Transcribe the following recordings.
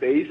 23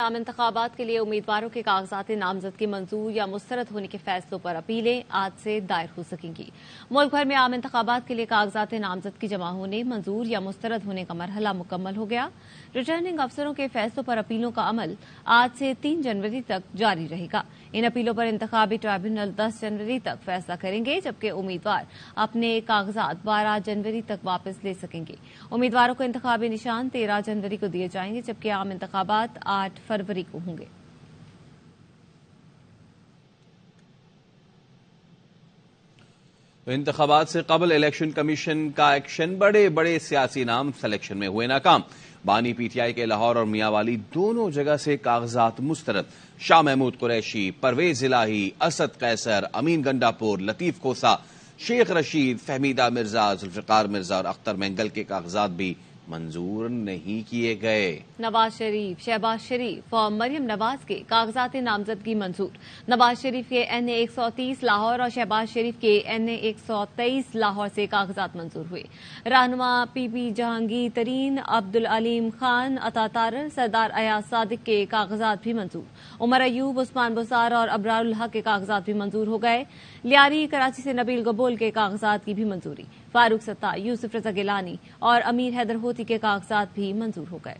عام انتخابات کے لیے امیدواروں کے کاغذات نامزدگی منظور یا مسترد ہونے کے فیصلوں پر اپیلیں آج سے دائر ہو سکیں گی۔ ملک بھر میں عام انتخابات کے لیے کاغذات نامزدگی جمع ہونے، منظور یا مسترد ہونے کا مرحلہ مکمل ہو گیا۔ ریٹرننگ افسروں کے فیصلوں پر اپیلوں کا عمل آج سے 3 جنوری تک جاری رہے گا۔ ان اپیلوں پر انتخابی ٹرائیبونل 10 جنوری تک فیصلہ کریں گے، جبکہ امیدوار اپنے کاغذات 12 جنوری تک واپس لے سکیں گے۔ امیدواروں کو انتخابی نشان 13 جنوری کو دیے جائیں گے، جبکہ عام انتخابات 8 فروری کو ہوں گے۔ انتخابات سے قبل الیکشن کمیشن کا ایکشن، بڑے بڑے سیاسی نام سلیکشن میں ہوئے ناکام۔ بانی پی ٹی آئی کے لاہور اور میاں والی دونوں جگہ سے کاغذات مسترد۔ شاہ محمود قریشی، پرویز الہی، اسد قیصر، امین گنڈاپور، لطیف کوسا، شیخ رشید، فہمیدہ مرزا، ذوالفقار مرزا اور اختر مینگل کے کاغذات بھی منظور نہیں کیے گئے۔ نواز شریف، شہباز شریف اور مریم نواز کے کاغذات نامزدگی منظور۔ نواز شریف کے NA 130 لاہور اور شہباز شریف کے NA 123 لاہور سے کاغذات منظور ہوئے۔ رہنما PP جہانگیر ترین، عبدالعلیم خان، عطا طارر، سردار ایاز صادق کے کاغذات بھی منظور۔ عمر ایوب، عثمان بسار اور ابرار الحق کے کاغذات بھی منظور ہو گئے۔ لیاری کراچی سے نبیل گبول کے کاغذات کی بھی منظوری۔ فاروق ستار، یوسف رضا گیلانی اور امیر حیدر ہوتی کے کاغذات بھی منظور ہو گئے۔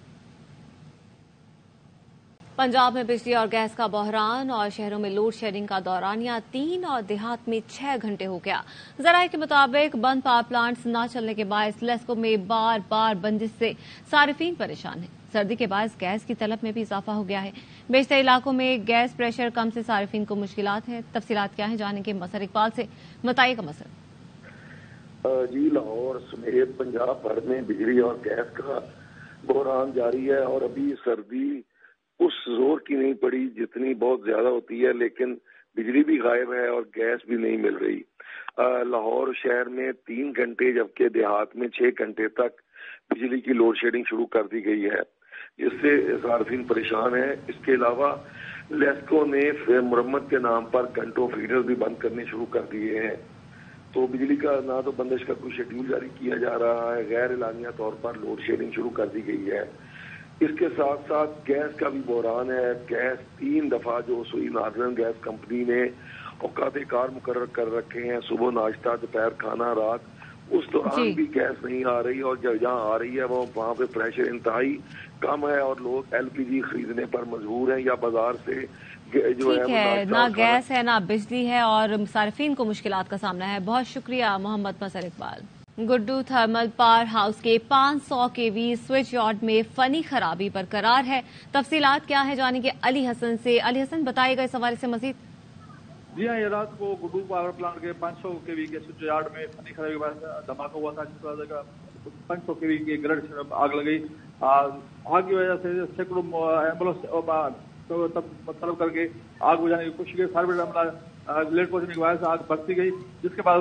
پنجاب میں بجلی اور گیس کا بحران اور شہروں میں لوڈ شیڈنگ کا دورانیہ 3 اور دیہات میں 6 گھنٹے ہو گیا۔ ذرائع کے مطابق بند پاور پلانٹس نہ چلنے کے باعث لیسکو میں بار بار بندش سے صارفین پریشان ہیں۔ سردی کے باعث گیس کی طلب میں بھی اضافہ ہو گیا ہے۔ بیشتر علاقوں میں گیس پریشر کم سے صارفین کو مشکلات ہیں۔ تفصیلات کیا ہیں جانیں گے مسر اقبال سے۔ بتائیے گا مسر۔ جی، لاہور سمیت پنجاب بھر میں بجلی اور گیس کا بحران جاری ہے، اور ابھی سردی اس زور کی نہیں پڑی جتنی بہت زیادہ ہوتی ہے، لیکن بجلی بھی غائب ہے اور گیس بھی نہیں مل رہی۔ لاہور شہر میں 3 گھنٹے جبکہ دیہات میں 6 گھنٹے تک بجلی کی لوڈ شیڈنگ شروع کر دی گئی ہے، جس سے صارفین پریشان ہیں۔ اس کے علاوہ لیسکو نے مرمت کے نام پر گھنٹوں فیڈر بھی بند کرنے شروع کر دیے ہیں، تو بجلی کا نہ تو بندش کا کوئی شیڈیول جاری کیا جا رہا ہے، غیر اعلانیہ طور پر لوڈ شیڈنگ شروع کر دی گئی ہے۔ اس کے ساتھ ساتھ گیس کا بھی بحران ہے۔ گیس 3 دفعہ جو سوئی ناردرن گیس کمپنی نے اوقات کار مقرر کر رکھے ہیں، صبح ناشتہ، دوپہر کھانا، رات، اس دوران بھی گیس نہیں آ رہی، اور جہاں آ رہی ہے وہاں پہ پریشر انتہائی کم ہے اور لوگ LPG خریدنے پر مجبور ہیں یا بازار سے جو ہے نہ گیس ہے نہ بجلی ہے اور صارفین کو مشکلات کا سامنا ہے۔ بہت شکریہ محمد مسر Iqbal. Guddu thermal power house کے 500 kV سوئچ یارڈ میں فنی خرابی برقرار ہے۔ تفصیلات کیا ہے جانیں گے علی حسن سے۔ علی حسن، بتائیے گا اس حوالے سے مزید۔ جی ہاں، یہ رات کو گڈو پاور پلانٹ کے 500 kV کے سوئچ یارڈ میں فنی خرابی کے بعد دھماکہ ہوا تھا، جس وجہ سے 500 kV کی گرڈ آگ لگ گئی۔ آگ کی وجہ سے سینکڑوں ایمبولینس طلب کر کے آگ بجھانے کی کوشش کی۔ فائر بریگیڈ عملہ لیٹ پہنچنے کی وجہ سے آگ بڑھتی گئی، جس کے بعد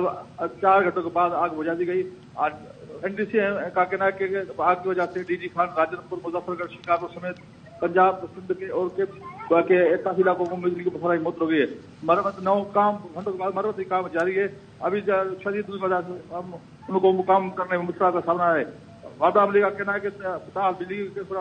4 گھنٹوں کے بعد آگ بجھا دی گئی۔ NDC کا کہنا ہے کہ آگ کی وجہ سے DG خان، راجن پور، مظفر گڑھ، شکارپور سمیت پنجاب، سندھ کے اور کے 81 علاقوں کو بجلی کی بخاری موت ہو گئی ہے۔ مرمت 9 گھنٹوں کے بعد مرمت کام جاری ہے۔ ابھی شدید دھوپ کی وجہ سے ان کو مقام کرنے میں مشکلات کا سامنا ہے۔ عملے کا کہنا ہے کہ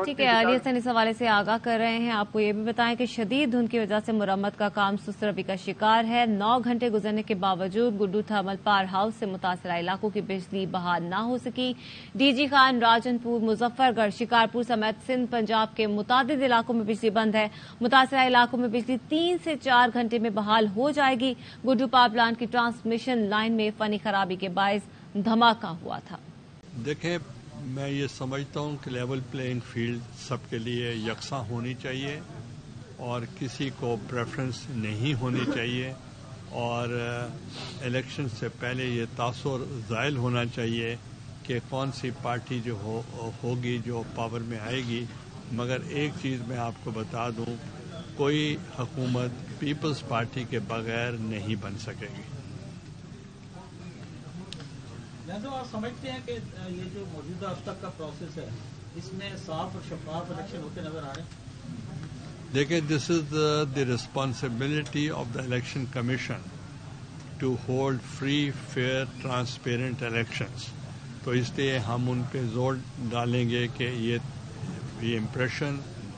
ٹھیک ہے، علی حسن اس حوالے سے آگاہ کر رہے ہیں۔ آپ کو یہ بھی بتائیں کہ شدید دھند کی وجہ سے مرمت کا کام سست روی کا شکار ہے۔ 9 گھنٹے گزرنے کے باوجود گڈو تھرمل پاور ہاؤس سے متاثرہ علاقوں کی بجلی بحال نہ ہو سکی۔ DG خان، راجن پور، مظفر گڑھ، شکارپور سمیت سندھ، پنجاب کے متعدد علاقوں میں بجلی بند ہے۔ متاثرہ علاقوں میں بجلی 3 سے 4 گھنٹے میں بحال ہو جائے گی۔ گڈو پاور پلانٹ کی ٹرانسمیشن لائن میں فنی خرابی کے باعث دھماکہ ہوا تھا۔ دیکھیں، میں یہ سمجھتا ہوں کہ لیول پلینگ فیلڈ سب کے لیے یکساں ہونی چاہیے اور کسی کو پریفرنس نہیں ہونی چاہیے، اور الیکشن سے پہلے یہ تاثر زائل ہونا چاہیے کہ کون سی پارٹی جو ہوگی جو پاور میں آئے گی۔ مگر ایک چیز میں آپ کو بتا دوں، کوئی حکومت پیپلز پارٹی کے بغیر نہیں بن سکے گی۔ آپ سمجھتے ہیں کہ یہ جو موجودہ اب تک کا پروسیس ہے، اس میں صاف اور شفاف الیکشن ہوتے نظر آ رہے ہیں؟ دیکھیں، this is the responsibility of the election commission to hold free, fair, transparent elections. تو اس لیے ہم ان پہ زور ڈالیں گے کہ یہ امپریشن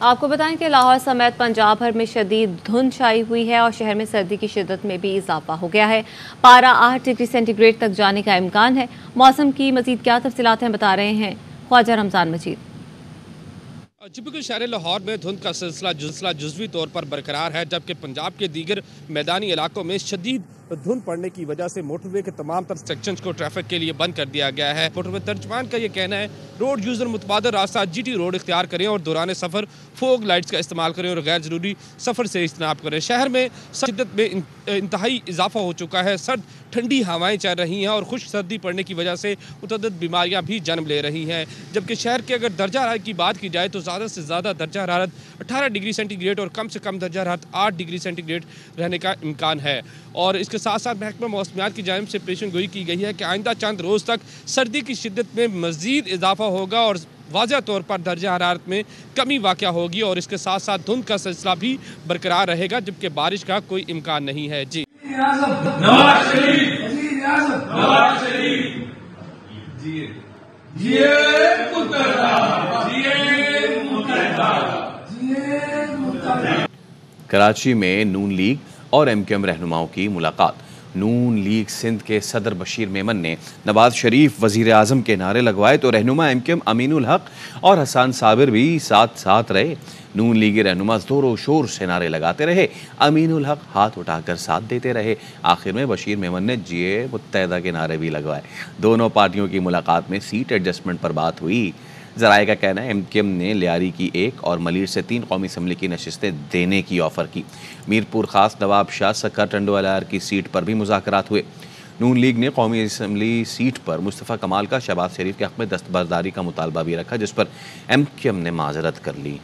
آپ کو بتائیں کہ لاہور سمیت پنجاب بھر میں شدید دھند چھائی ہوئی ہے اور شہر میں سردی کی شدت میں بھی اضافہ ہو گیا ہے۔ پارہ 8 ڈگری سینٹی گریڈ تک جانے کا امکان ہے۔ موسم کی مزید کیا تفصیلات ہیں بتا رہے ہیں خواجہ رمضان مجید۔ بالکل شہر لاہور میں دھند کا سلسلہ جزوی طور پر برقرار ہے، جبکہ پنجاب کے دیگر میدانی علاقوں میں شدید دھند پڑنے کی وجہ سے موٹر وے کے تمام تر سیکشنز کو ٹریفک کے لیے بند کر دیا گیا ہے۔ موٹر وے ترجمان کا یہ کہنا ہے روڈ یوزر متبادل راستہ جی ٹی روڈ اختیار کریں اور دوران سفر فوگ لائٹس کا استعمال کریں اور غیر ضروری سفر سے اجتناب کریں۔ شہر میں شدت میں انتہائی اضافہ ہو چکا ہے، سرد ٹھنڈی ہوائیں چل رہی ہیں اور خشک سردی پڑنے کی وجہ سے متعدد بیماریاں بھی جنم لے رہی ہیں، جبکہ شہر کے اگر درجہ حرارت کی بات کی جائے تو زیادہ سے زیادہ درجہ حرارت 18 ڈگری سینٹی گریڈ اور کم سے کم درجہ حرارت 8 ڈگری سینٹی گریڈ رہنے کا امکان ہے۔ اور اس کے ساتھ ساتھ محکمہ موسمیات کی جانب سے پیشن گوئی کی گئی ہے کہ آئندہ چند روز تک سردی کی شدت میں مزید اضافہ ہوگا اور واضح طور پر درجہ حرارت میں کمی واقع ہوگی اور اس کے ساتھ ساتھ دھند کا سلسلہ بھی برقرار رہے گا، جبکہ بارش کا کوئی امکان نہیں ہے۔ جی کراچی میں نون لیگ اور ایم کیو ایم رہنماؤں کی ملاقات۔ نون لیگ سندھ کے صدر بشیر میمن نے نواز شریف وزیر اعظم کے نعرے لگوائے تو رہنما ایم کیو ایم امین الحق اور حسان صابر بھی ساتھ رہے۔ نون لیگی رہنما زور و شور سے نعرے لگاتے رہے، امین الحق ہاتھ اٹھا کر ساتھ دیتے رہے۔ آخر میں بشیر میمن نے جیے متحدہ کے نعرے بھی لگوائے۔ دونوں پارٹیوں کی ملاقات میں سیٹ ایڈجسٹمنٹ پر بات ہوئی۔ ذرائع کا کہنا ہے ایم کیو ایم نے لیاری کی 1 اور ملیر سے 3 قومی اسمبلی کی نشستیں دینے کی آفر کی۔ میرپور خاص نواب شاہ سکھر ٹنڈو الار کی سیٹ پر بھی مذاکرات ہوئے۔ نون لیگ نے قومی اسمبلی سیٹ پر مصطفیٰ کمال کا شہباز شریف کے حق میں دستبرداری کا مطالبہ بھی رکھا، جس پر ایم کیو ایم نے معذرت کر لی۔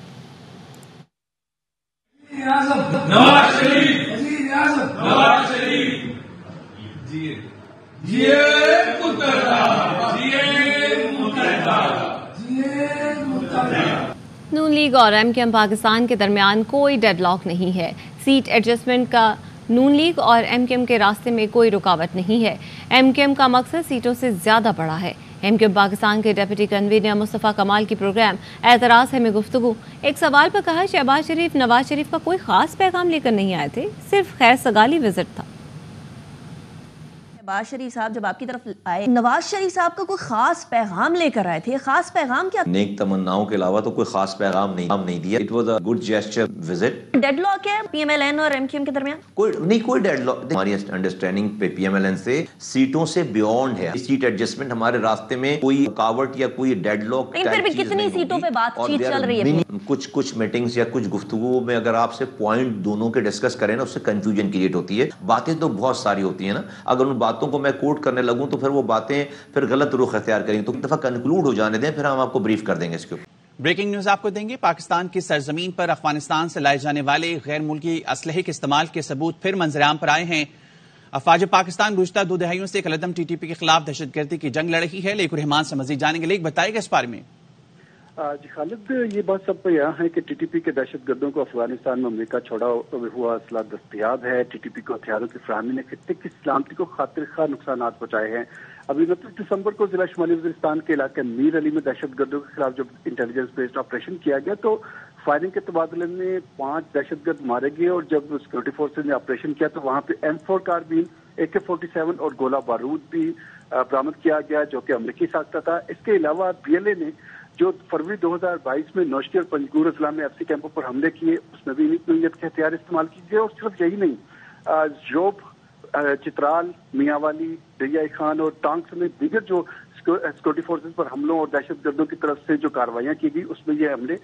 نون لیگ اور ایم کیو ایم پاکستان کے درمیان کوئی ڈیڈ لاک نہیں ہے۔ سیٹ ایڈجسٹمنٹ کا نون لیگ اور ایم کیو ایم کے راستے میں کوئی رکاوٹ نہیں ہے۔ ایم کیو ایم کا مقصد سیٹوں سے زیادہ بڑا ہے۔ ایم کیو ایم پاکستان کے ڈپٹی کنوینر مصطفیٰ کمال کی پروگرام اعتراض ہے میں گفتگو ایک سوال پر کہا شہباز شریف نواز شریف کا کوئی خاص پیغام لے کر نہیں آئے تھے، صرف خیر سگالی وزٹ تھا۔ شہباز شریف صاحب جب آپ کی طرف آئے، نواز شریف صاحب کا کوئی خاص پیغام لے کر آئے تھے، خاص پیغام کیا؟ نیک تمناؤں کے علاوہ تو کوئی خاص پیغام نہیں دیا۔ It was a good gesture visit۔ Deadlock ہے پی ایم ایل این اور ایم کیو ایم کے درمیان؟ کوئی ڈیڈ لاک۔ ہماری انڈرسٹینڈنگ پہ پی ایم ایل این سے سیٹوں سے بیونڈ ہے۔ سیٹ ایڈجسٹمنٹ ہمارے راستے میں کوئی رکاوٹ یا کوئی ڈیڈ لاک پھر بھی کتنی سیٹوں پہ بات چیت چل رہی ہے؟ کچھ میٹنگز یا کچھ گفتگو میں اگر آپ سے پوائنٹ دونوں کے ڈسکس کریں نا، اس سے کنفیوژن کریٹ ہوتی ہے۔ باتیں تو بہت ساری ہوتی ہیں نا، اگر ان باتوں کو میں کوٹ کرنے لگوں تو پھر وہ باتیں پھر غلط رخ اختیار کریں تو ایک دفعہ کنکلوڈ ہو جانے دیں، پھر ہم آپ کو بریف کر دیں گے اس کے اوپر۔ بریکنگ نیوز آپ کو دیں گے۔ پاکستان کی سرزمین پر افغانستان سے لائے جانے والے غیر ملکی اسلحے کے استعمال کے ثبوت پھر منظرعام پر آئے ہیں۔ افواج پاکستان گزشتہ 2 دہائیوں سے قلعدم ٹی ٹی پی کے خلاف دہشت گردی کی جنگ لڑ رہی ہے۔ لیک الرحمان سے مزید جانیں گے۔ لیک بتائے گا اس بارے میں۔ جی خالد، یہ بات سب کو یہاں ہے کہ ٹی ٹی پی کے دہشت گردوں کو افغانستان میں امریکہ چھوڑا ہوا اسلحہ دستیاب ہے۔ ٹی ٹی پی کو ہتھیاروں کی فراہمی نے خطے کی سلامتی کو خاطر خواہ نقصانات پہنچائے ہیں۔ ابھی 29 دسمبر کو ضلع شمالی وزیرستان کے علاقے میر علی میں دہشت گردوں کے خلاف جب انٹیلیجنس بیسڈ آپریشن کیا گیا تو فائرنگ کے تبادلے میں 5 دہشت گرد مارے گئے، اور جب سیکورٹی فورسز نے آپریشن کیا تو وہاں پہ M4 کاربین، AK-47 اور گولہ بارود بھی برآمد کیا گیا جو کہ امریکی ساختہ تھا۔ اس کے علاوہ BLA نے جو فروری 2022 میں نوشکی اور پنجگور اضلاع میں FC کیمپوں پر حملے کیے، اس میں بھی نوعیت کے ہتھیار استعمال کیے گئے۔ اور صرف یہی نہیں، جوب، چترال، میاں والی، دریائے خان اور ٹانگ سمیت دیگر جو سیکورٹی فورسز پر حملوں اور دہشت گردوں کی طرف سے جو کارروائیاں کی گئی، اس میں یہ حملے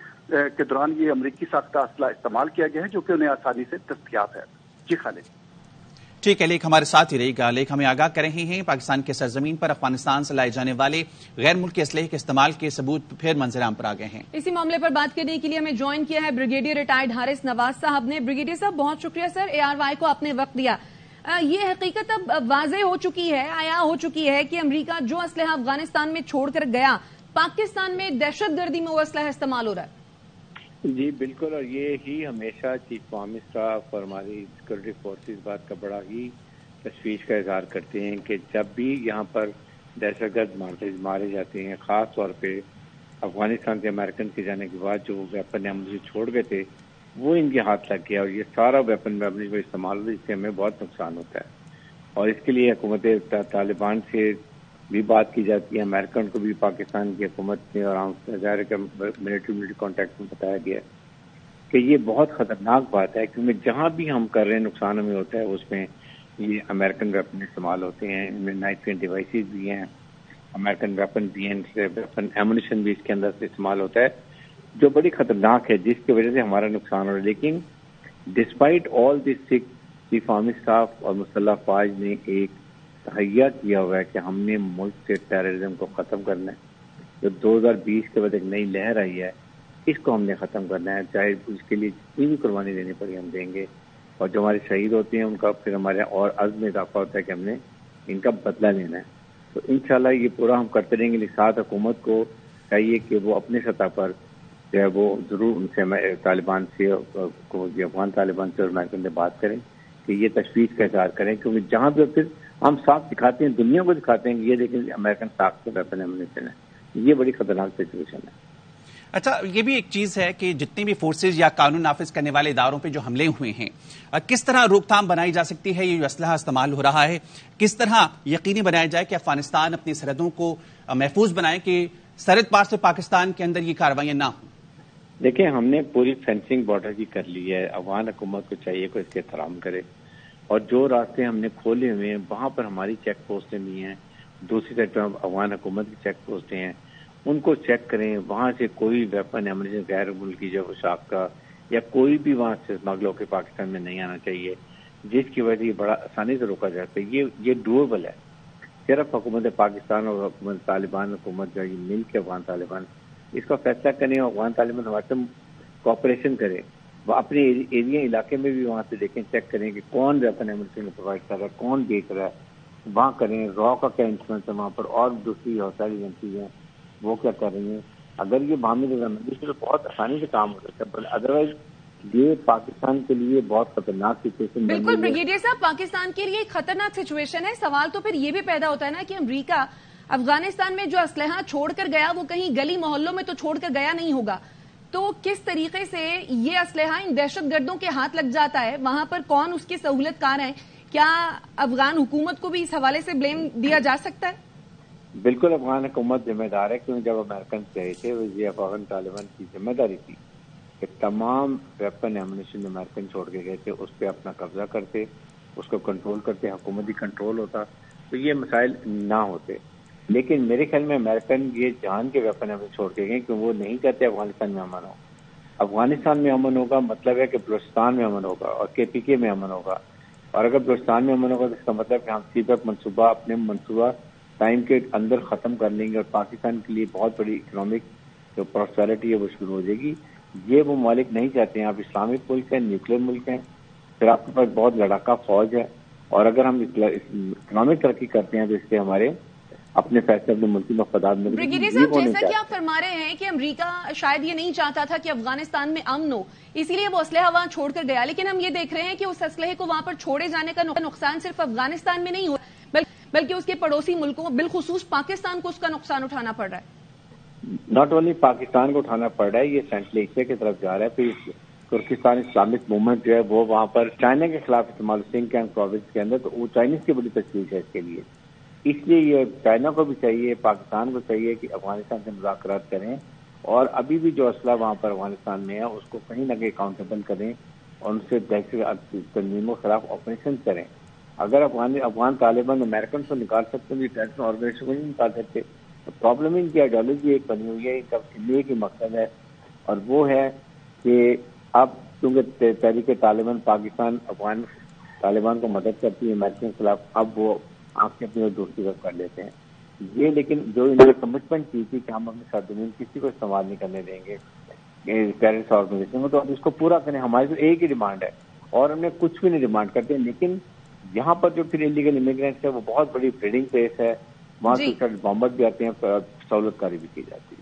کے دوران یہ امریکی ساختہ اسلحہ استعمال کیا گیا ہے جو کہ انہیں آسانی سے دستیاب ہے۔ جی خالد۔ ٹھیک ہے، لیک ہمارے ساتھ ہی رہے گا۔ لیک ہمیں آگاہ کر رہے ہیں پاکستان کے سرزمین پر افغانستان سے لائے جانے والے غیر ملکی اسلحے کے استعمال کے ثبوت پھر منظرعام پر آ گئے ہیں۔ اسی معاملے پر بات کرنے کے لیے ہمیں جوائن کیا ہے بریگیڈیئر ریٹائرڈ حارث نواز صاحب نے۔ بریگیڈیئر صاحب بہت شکریہ سر، ARY کو آپ نے وقت دیا۔ یہ حقیقت اب واضح ہو چکی ہے، عیاں ہو چکی ہے کہ امریکہ جو اسلحہ افغانستان میں چھوڑ کر گیا، پاکستان میں دہشت گردی میں وہ اسلحہ استعمال ہو رہا ہے۔ جی بالکل، اور یہ ہی ہمیشہ چیف آرمی اسٹاف اور ہماری سیکورٹی فورسز بات کا بڑا ہی تشویش کا اظہار کرتے ہیں کہ جب بھی یہاں پر دہشت گرد مارے جاتے ہیں، خاص طور پہ افغانستان سے امریکن کے جانے کے بعد جو ویپن ہم چھوڑ گئے تھے وہ ان کے ہاتھ لگ گیا، اور یہ سارا ویپن جو استعمال ہوتا ہے اس سے ہمیں بہت نقصان ہوتا ہے، اور اس کے لیے حکومت طالبان سے بھی بات کی جاتی ہے، امریکن کو بھی پاکستان کی حکومت نے اور ظاہر کا ملٹری کانٹیکٹ میں بتایا گیا کہ یہ بہت خطرناک بات ہے، کیونکہ جہاں بھی ہم کر رہے ہیں نقصان ہمیں ہوتا ہے، اس میں یہ امریکن ویپن استعمال ہوتے ہیں، ان میں نائٹ فینٹ ڈیوائسز بھی ہیں، امریکن ویپن بھی ہیں، ویپن ایمونیشن بھی اس کے اندر سے استعمال ہوتا ہے جو بڑی خطرناک ہے، جس کی وجہ سے ہمارا نقصان ہو رہا ہے۔ لیکن ڈسپائٹ آل دس سکھ چیف آرمی اسٹاف اور مسلح افواج نے ایک تہیا کیا ہوا ہے کہ ہم نے ملک سے ٹیررزم کو ختم کرنا ہے، جو 2020 کے بعد ایک نئی لہر آئی ہے اس کو ہم نے ختم کرنا ہے، چاہے اس کے لیے جتنی بھی قربانی دینی پڑی ہم دیں گے، اور جو ہمارے شہید ہوتے ہیں ان کا پھر ہمارے اور عزم اضافہ ہوتا ہے کہ ہم نے ان کا بدلہ لینا ہے۔ تو انشاءاللہ یہ پورا ہم کرتے رہیں گے، لیکن ساتھ حکومت کو چاہیے کہ وہ اپنے سطح پر جو ہے وہ ضرور ان سے طالبان سے افغان طالبان سے اور امریکن سے بات کریں کہ یہ تشویش کا اظہار کریں، کیونکہ جہاں پہ پھر ہم صاف دکھاتے ہیں، دنیا کو دکھاتے ہیں کہ یہ دیکھیں امریکن طاقت کے ویپن ایمونیشن ہے، یہ بڑی خطرناک سچویشن ہے۔ اچھا، یہ بھی ایک چیز ہے کہ جتنے بھی فورسز یا قانون نافذ کرنے والے اداروں پہ جو حملے ہوئے ہیں، کس طرح روک تھام بنائی جا سکتی ہے؟ یہ جو اسلحہ استعمال ہو رہا ہے کس طرح یقینی بنایا جائے کہ افغانستان اپنی سرحدوں کو محفوظ بنائے کہ سرحد پار سے پاکستان کے اندر یہ کارروائیاں نہ ہوں؟ دیکھیں، ہم نے پوری فینسنگ بارڈر کی کر لی ہے، افغان حکومت کو چاہیے کہ اس کے احترام کرے، اور جو راستے ہم نے کھولے ہوئے ہیں وہاں پر ہماری چیک پوسٹیں بھی ہیں، دوسری سائڈ پر افغان حکومت کی چیک پوسٹیں ہیں، ان کو چیک کریں، وہاں سے کوئی ویپن ایمونیشن غیر ملکی جو پوشاک کا یا کوئی بھی وہاں سے اسمگل ہو کے پاکستان میں نہیں آنا چاہیے، جس کی وجہ سے یہ بڑا آسانی سے روکا جاتا ہے۔ یہ ڈویبل ہے، صرف حکومت پاکستان اور حکومت طالبان حکومت جو یہ مل کے افغان طالبان اس کا فیصلہ کریں، اور افغان طالبان ہمارے سے کوآپریشن کریں، وہ اپنے ایریا علاقے میں بھی وہاں سے دیکھیں، چیک کریں کہ کون ویپن ایمونیشن پرووائڈ کر رہا ہے، کون بیچ رہا ہے، وہاں کریں، را کا کیا انفلوئنس ہے وہاں پر، اور دوسری ساری ایجنسی ہیں وہ کیا کر رہی ہیں۔ اگر یہ باہمی رضامندی سے تو بہت آسانی سے کام ہو سکتا ہے، بٹ ادروائز یہ پاکستان کے لیے بہت خطرناک سچویشن۔ بالکل بریگیڈیئر صاحب، پاکستان کے لیے ایک خطرناک سچویشن ہے۔ سوال تو پھر یہ بھی پیدا ہوتا ہے نا کہ امریکہ افغانستان میں جو اسلحہ چھوڑ کر گیا وہ کہیں گلی محلوں میں تو چھوڑ کر گیا نہیں ہوگا، تو کس طریقے سے یہ اسلحہ ان دہشت گردوں کے ہاتھ لگ جاتا ہے؟ وہاں پر کون اس کے سہولت کار ہیں؟ کیا افغان حکومت کو بھی اس حوالے سے بلیم دیا جا سکتا ہے؟ بالکل، افغان حکومت ذمہ دار ہے، کیونکہ جب امریکن گئے تھے یہ افغان طالبان کی ذمہ داری تھی کہ تمام ویپن ایمونیشن امریکن چھوڑ کے گئے تھے اس پہ اپنا قبضہ کرتے، اس کو کنٹرول کرتے، حکومتی کنٹرول ہوتا تو یہ مسائل نہ ہوتے۔ لیکن میرے خیال میں امریکن یہ جان کے ویپن ایمونیشن چھوڑ کے گئے کہ وہ نہیں چاہتے افغانستان میں امن ہو۔ افغانستان میں امن ہوگا مطلب ہے کہ بلوچستان میں امن ہوگا اور KPK میں امن ہوگا، اور اگر بلوچستان میں امن ہوگا تو اس کا مطلب کہ ہم CPEC منصوبہ اپنے منصوبہ ٹائم کے اندر ختم کر لیں گے، اور پاکستان کے لیے بہت بڑی اکنامک جو پراسپیرٹی ہے وہ شروع ہو جائے گی۔ یہ وہ ممالک نہیں چاہتے ہیں۔ آپ اسلامک ملک ہیں، نیوکلیر ملک ہیں، پھر آپ کے پاس بہت لڑاکا فوج ہے، اور اگر ہم اکنامک ترقی کرتے ہیں تو اس سے ہمارے اپنے فیصلے اپنے ملکی مفادات میں۔ بریگیڈیئر صاحب، جیسا کہ آپ فرما رہے ہیں کہ امریکہ شاید یہ نہیں چاہتا تھا کہ افغانستان میں امن ہو، اسی لیے وہ اسلحہ وہاں چھوڑ کر گیا، لیکن ہم یہ دیکھ رہے ہیں کہ اس اسلحے کو وہاں پر چھوڑے جانے کا نقصان صرف افغانستان میں نہیں ہوا بلکہ اس کے پڑوسی ملکوں بالخصوص پاکستان کو اس کا نقصان اٹھانا پڑ رہا ہے۔ ناٹ اونلی پاکستان کو اٹھانا پڑ رہا ہے، یہ سینٹرل ایشیا کی طرف جا رہا ہے۔ پھر ترکستان اسلامک موومنٹ جو ہے وہ وہاں پر چائنا کے خلاف استعمال سنگکیانگ پروونس کے اندر، تو وہ چائنیز کی بڑی تشویش ہے اس کے لیے۔ اس لیے یہ چائنا کو بھی چاہیے، پاکستان کو چاہیے کہ افغانستان سے مذاکرات کریں، اور ابھی بھی جو اسلحہ وہاں پر افغانستان میں ہے اس کو کہیں نہ کہیں اکاؤنٹیبل کریں، اور ان سے دہشت تنظیموں کے خلاف آپریشن کریں۔ اگر افغان طالبان امریکن کو نکال سکتے ہیں، ٹیررسٹ آرگنائزیشن کو نہیں نکال سکتے، تو پرابلم ان کی آئیڈیالوجی ایک بنی ہوئی ہے، ان کا لیے کی مقصد ہے، اور وہ ہے کہ اب کیونکہ تحریک طالبان پاکستان افغان طالبان کو مدد کرتی ہے امریکن کے خلاف، اب وہ آپ کے اپنی دوستی کر لیتے ہیں یہ۔ لیکن جو انہوں نے کمٹمنٹ کی تھی کہ ہم اپنے سرزمین کسی کو استعمال نہیں کرنے دیں گے ٹیررسٹ آرگنائزیشن کو، تو اب اس کو پورا کریں۔ ہماری تو ایک ہی ڈیمانڈ ہے، اور ہم نے کچھ بھی نہیں ڈیمانڈ کرتے، لیکن یہاں پر جو پھر انلیگل امیگرینٹس ہے وہ بہت بڑی بریڈنگ پلیس ہے، وہاں سے بامبر بھی آتے ہیں، سہولت کاری بھی کی جاتی ہے۔